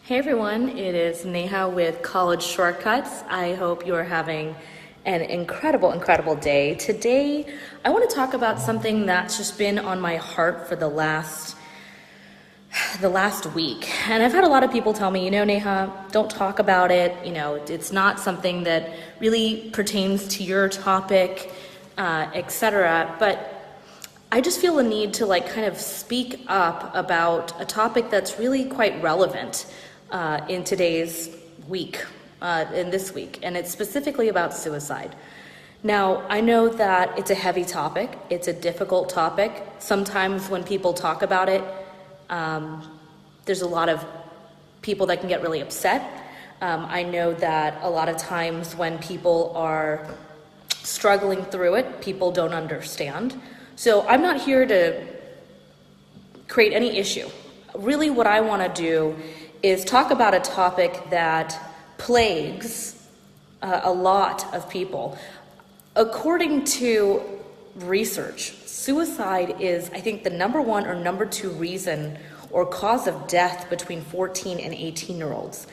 Hey everyone, it is Neha with College Shortcuts. I hope you are having an incredible day. Today, I want to talk about something that's just been on my heart for the last week. And I've had a lot of people tell me, Neha, don't talk about it. It's not something that really pertains to your topic, etc. But I just feel a need to kind of speak up about a topic that's really quite relevant in today's week, in this week, and it's specifically about suicide. Now, I know that it's a heavy topic, it's a difficult topic. Sometimes when people talk about it, there's a lot of people that can get really upset. I know that a lot of times when people are struggling through it, people don't understand. So I'm not here to create any issue. Really what I want to do is talk about a topic that plagues a lot of people. According to research, suicide is, I think, the number one or number two reason or cause of death between 14 and 18-year-olds.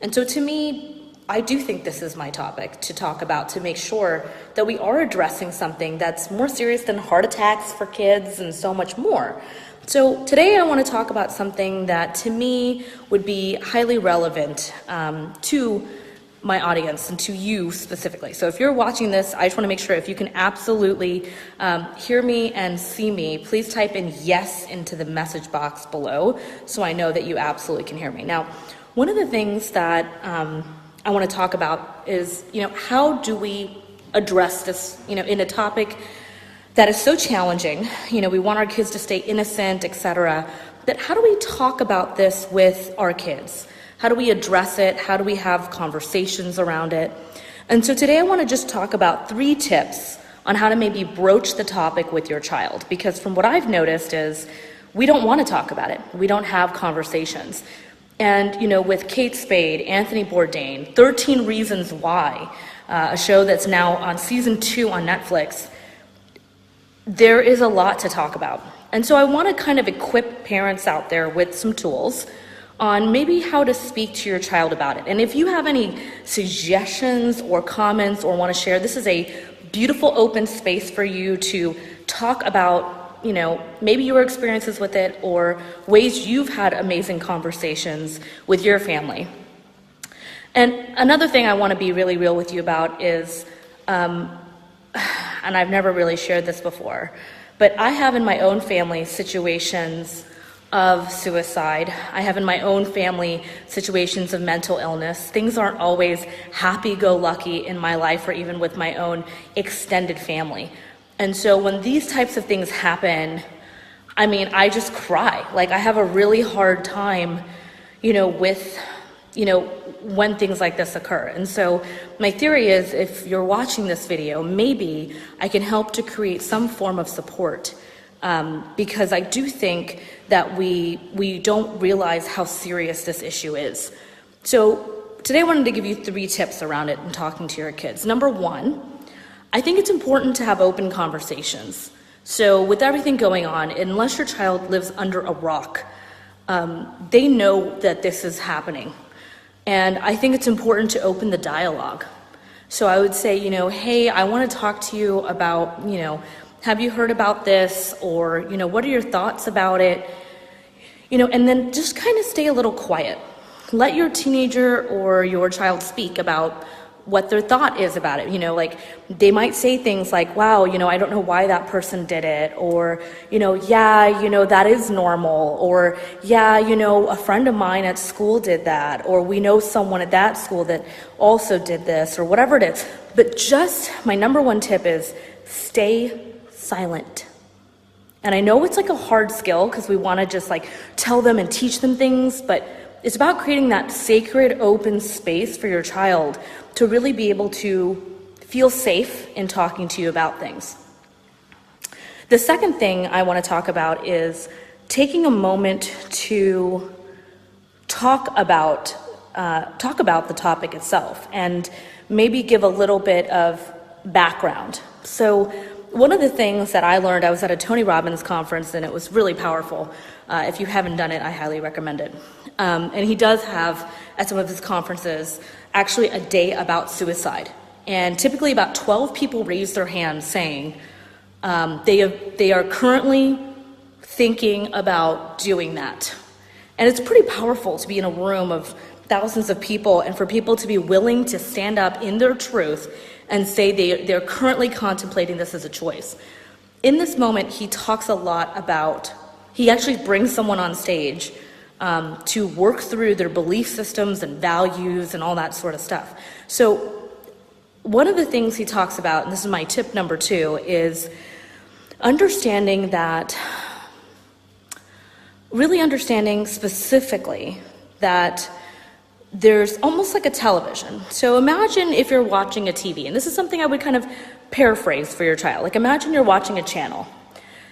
And so to me, I do think this is my topic to talk about, to make sure that we are addressing something that's more serious than heart attacks for kids and so much more. So today I want to talk about something that to me would be highly relevant to my audience and to you specifically. So if you're watching this, I just want to make sure if you can absolutely hear me and see me, please type in yes into the message box below so I know that you absolutely can hear me. Now, one of the things that I want to talk about is, how do we address this, in a topic that is so challenging. We want our kids to stay innocent, etc. But how do we talk about this with our kids? How do we address it? How do we have conversations around it? And so today I want to just talk about 3 tips on how to maybe broach the topic with your child. Because from what I've noticed is we don't want to talk about it. We don't have conversations. And, with Kate Spade, Anthony Bourdain, 13 Reasons Why, a show that's now on season 2 on Netflix, there is a lot to talk about. And so I want to kind of equip parents out there with some tools on maybe how to speak to your child about it. And if you have any suggestions or comments or want to share, this is a beautiful open space for you to talk about, maybe your experiences with it or ways you've had amazing conversations with your family. And another thing I want to be really real with you about is, and I've never really shared this before, but I have in my own family situations of suicide. I have in my own family situations of mental illness. Things aren't always happy-go-lucky in my life or even with my own extended family. And so when these types of things happen, I just cry. I have a really hard time, with, when things like this occur. And so my theory is, if you're watching this video, maybe I can help to create some form of support, because I do think that we don't realize how serious this issue is. So today I wanted to give you 3 tips around it in talking to your kids. Number 1, I think it's important to have open conversations. So with everything going on, unless your child lives under a rock, they know that this is happening. And I think it's important to open the dialogue. So I would say, hey, I want to talk to you about, have you heard about this? Or, what are your thoughts about it? And then just kind of stay a little quiet. Let your teenager or your child speak about what their thought is about it. They might say things like, wow, I don't know why that person did it, or, yeah, that is normal, or, yeah, a friend of mine at school did that, or we know someone at that school that also did this, or whatever it is. But just my number 1 tip is stay silent. And I know it's a hard skill because we want to just tell them and teach them things, but it's about creating that sacred open space for your child to really be able to feel safe in talking to you about things. The second thing I want to talk about is taking a moment to talk about the topic itself and maybe give a little bit of background. So one of the things that I learned, I was at a Tony Robbins conference, and it was really powerful. If you haven't done it, I highly recommend it. And he does have, at some of his conferences, actually a day about suicide. And typically about 12 people raise their hands saying they are currently thinking about doing that. And it's pretty powerful to be in a room of thousands of people and for people to be willing to stand up in their truth and say they're currently contemplating this as a choice. In this moment, he talks a lot about, he actually brings someone on stage to work through their belief systems and values and all that sort of stuff. So one of the things he talks about, and this is my tip number 2, is understanding that, really understanding specifically that there's almost like a television. So imagine if you're watching a TV, and this is something I would kind of paraphrase for your child. Like imagine you're watching a channel.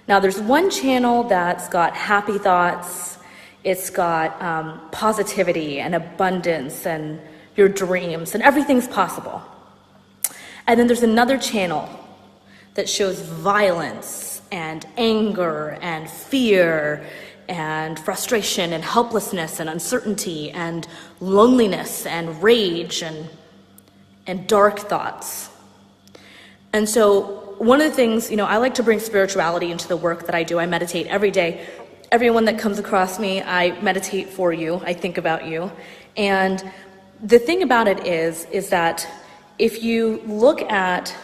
Now there's one channel that's got happy thoughts, it's got positivity and abundance and your dreams and everything's possible. And then there's another channel that shows violence and anger and fear and frustration and helplessness and uncertainty and loneliness and rage and dark thoughts. And so one of the things, I like to bring spirituality into the work that I do. I meditate every day. Everyone that comes across me, I meditate for you. I think about you. And the thing about it is that if you look at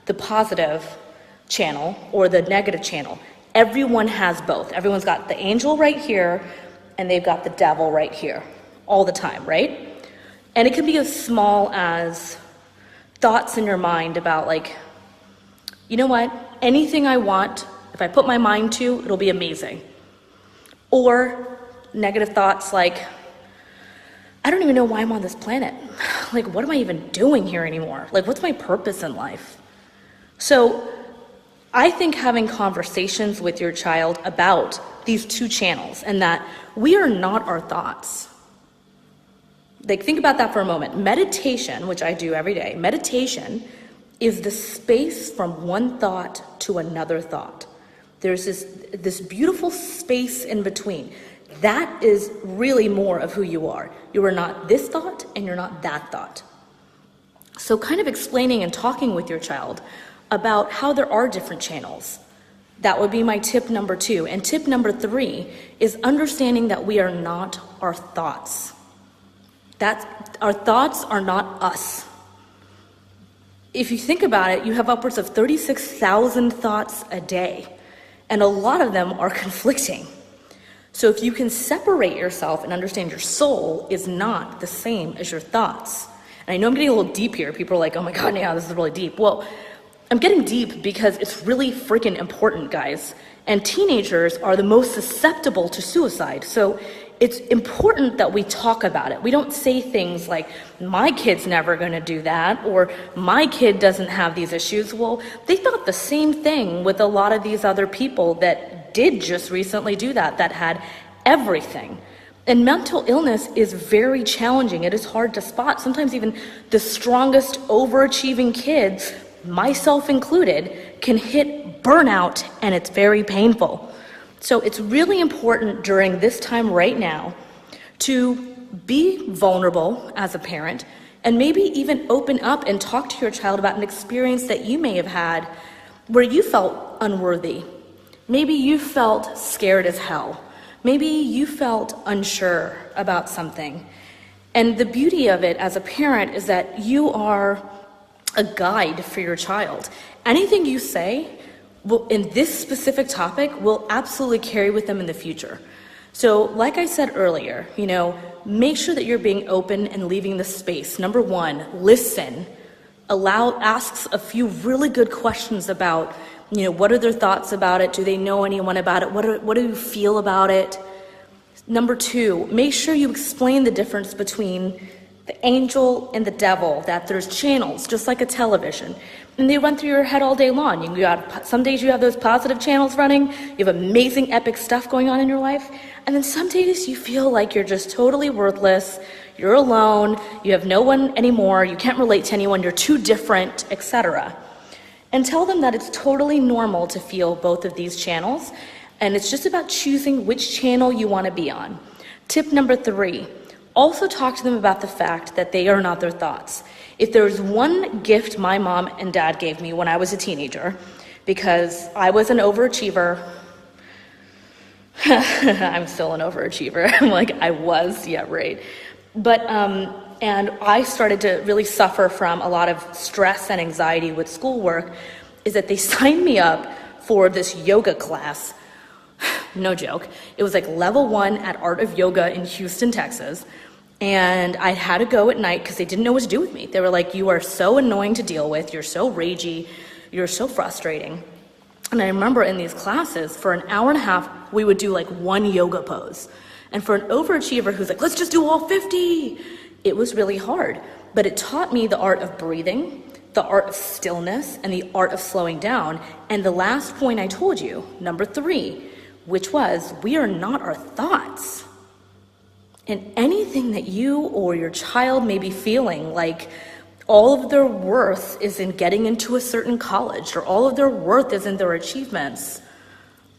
the positive channel or the negative channel, everyone has both. Everyone's got the angel right here, and they've got the devil right here, all the time, right? And it can be as small as thoughts in your mind about like, you know what? Anything I want, if I put my mind to, it'll be amazing. Or negative thoughts like, I don't even know why I'm on this planet. Like, what am I even doing here anymore? Like, what's my purpose in life? So I think having conversations with your child about these two channels and that we are not our thoughts. Like, think about that for a moment. Meditation, which I do every day, meditation is the space from one thought to another thought. There's this beautiful space in between. That is really more of who you are. You are not this thought and you're not that thought. So kind of explaining and talking with your child about how there are different channels. That would be my tip number 2. And tip number 3 is understanding that we are not our thoughts. That our thoughts are not us. If you think about it, you have upwards of 36,000 thoughts a day, and a lot of them are conflicting. So if you can separate yourself and understand your soul is not the same as your thoughts. And I know I'm getting a little deep here. People are like, oh my God, yeah, this is really deep. Well, I'm getting deep because it's really freaking important, guys. And teenagers are the most susceptible to suicide. So it's important that we talk about it. We don't say things like, my kid's never gonna do that, or my kid doesn't have these issues. Well, they thought the same thing with a lot of these other people that did just recently do that had everything. And mental illness is very challenging. It is hard to spot. Sometimes even the strongest overachieving kids, myself included, can hit burnout, and it's very painful. So it's really important during this time right now to be vulnerable as a parent and maybe even open up and talk to your child about an experience that you may have had where you felt unworthy. Maybe you felt scared as hell. Maybe you felt unsure about something. And the beauty of it as a parent is that you are a guide for your child. Anything you say in this specific topic will absolutely carry with them in the future. So like I said earlier, make sure that you're being open and leaving the space. Number 1, listen. Asks a few really good questions about, what are their thoughts about it? Do they know anyone about it? What do you feel about it? Number 2, make sure you explain the difference between the angel and the devil, that there's channels, just like a television. And they run through your head all day long. Some days you have those positive channels running, you have amazing epic stuff going on in your life, and then some days you feel like you're just totally worthless, you're alone, you have no one anymore, you can't relate to anyone, you're too different, etc. And tell them that it's totally normal to feel both of these channels, and it's just about choosing which channel you want to be on. Tip number 3, also talk to them about the fact that they are not their thoughts. If there's one gift my mom and dad gave me when I was a teenager, because I was an overachiever, I'm still an overachiever, I was, yeah, right. But, and I started to really suffer from a lot of stress and anxiety with schoolwork, is that they signed me up for this yoga class. No joke. It was like level 1 at Art of Yoga in Houston, Texas. And I had to go at night because they didn't know what to do with me. They were like, you are so annoying to deal with. You're so ragey. You're so frustrating. And I remember in these classes, for an hour and a half, we would do like one yoga pose. And for an overachiever who's like, let's just do all 50, it was really hard. But it taught me the art of breathing, the art of stillness, and the art of slowing down. And the last point I told you, number 3, which was, we are not our thoughts. And anything that you or your child may be feeling like all of their worth is in getting into a certain college, or all of their worth is in their achievements,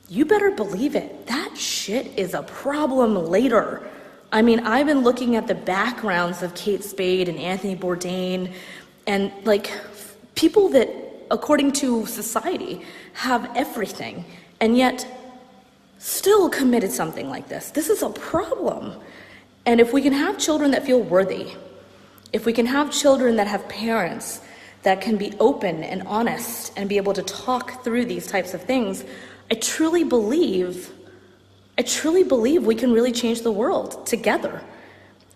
you better believe it. That shit is a problem later. I mean, I've been looking at the backgrounds of Kate Spade and Anthony Bourdain, and like people that, according to society, have everything, and yet still committed something like this. This is a problem. And if we can have children that feel worthy, if we can have children that have parents that can be open and honest and be able to talk through these types of things, I truly believe we can really change the world together.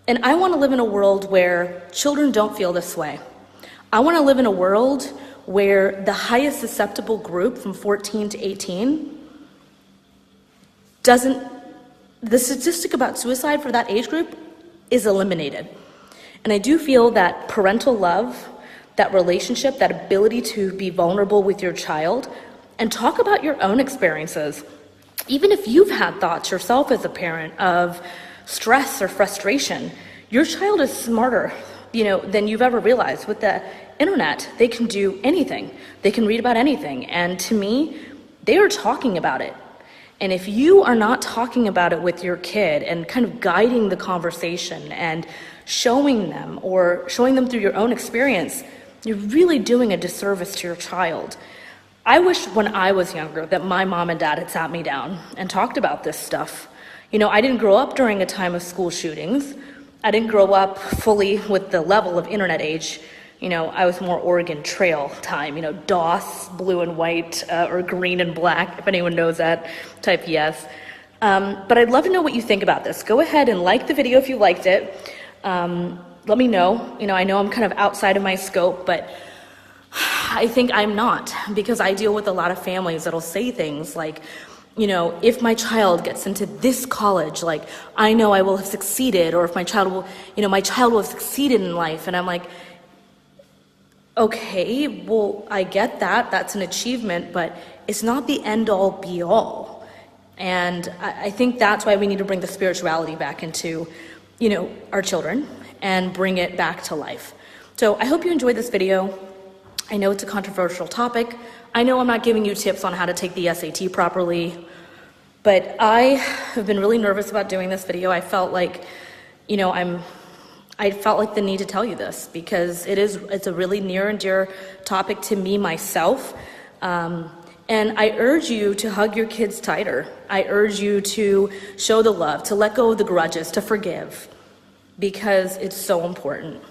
And I want to live in a world where children don't feel this way. I want to live in a world where the highest susceptible group from 14 to 18 the statistic about suicide for that age group is eliminated. And I do feel that parental love, that relationship, that ability to be vulnerable with your child and talk about your own experiences, even if you've had thoughts yourself as a parent of stress or frustration, your child is smarter, than you've ever realized. With the internet, they can do anything. They can read about anything. And to me, they are talking about it. And if you are not talking about it with your kid and kind of guiding the conversation and showing them through your own experience, you're really doing a disservice to your child. I wish when I was younger that my mom and dad had sat me down and talked about this stuff. I didn't grow up during a time of school shootings. I didn't grow up fully with the level of internet age. I was more Oregon Trail time, DOS, blue and white, or green and black, if anyone knows that, type yes. But I'd love to know what you think about this. Go ahead and like the video if you liked it. Let me know. I know I'm kind of outside of my scope, but I think I'm not, because I deal with a lot of families that'll say things like, if my child gets into this college, like, I know I will have succeeded, or if my child will have succeeded in life. And I'm like, okay, well, I get that. That's an achievement, but it's not the end all be all. And I think that's why we need to bring the spirituality back into, our children and bring it back to life. So I hope you enjoyed this video. I know it's a controversial topic. I know I'm not giving you tips on how to take the SAT properly, but I have been really nervous about doing this video. I felt like, I felt like the need to tell you this because it's a really near and dear topic to me myself. And I urge you to hug your kids tighter. I urge you to show the love, to let go of the grudges, to forgive, because it's so important.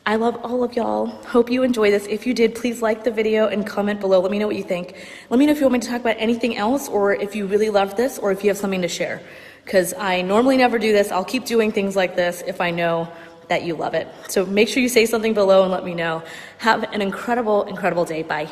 I love all of y'all. Hope you enjoy this. If you did, please like the video and comment below. Let me know what you think. Let me know if you want me to talk about anything else, or if you really loved this, or if you have something to share. Because I normally never do this. I'll keep doing things like this if I know that you love it. So make sure you say something below and let me know. Have an incredible, incredible day. Bye.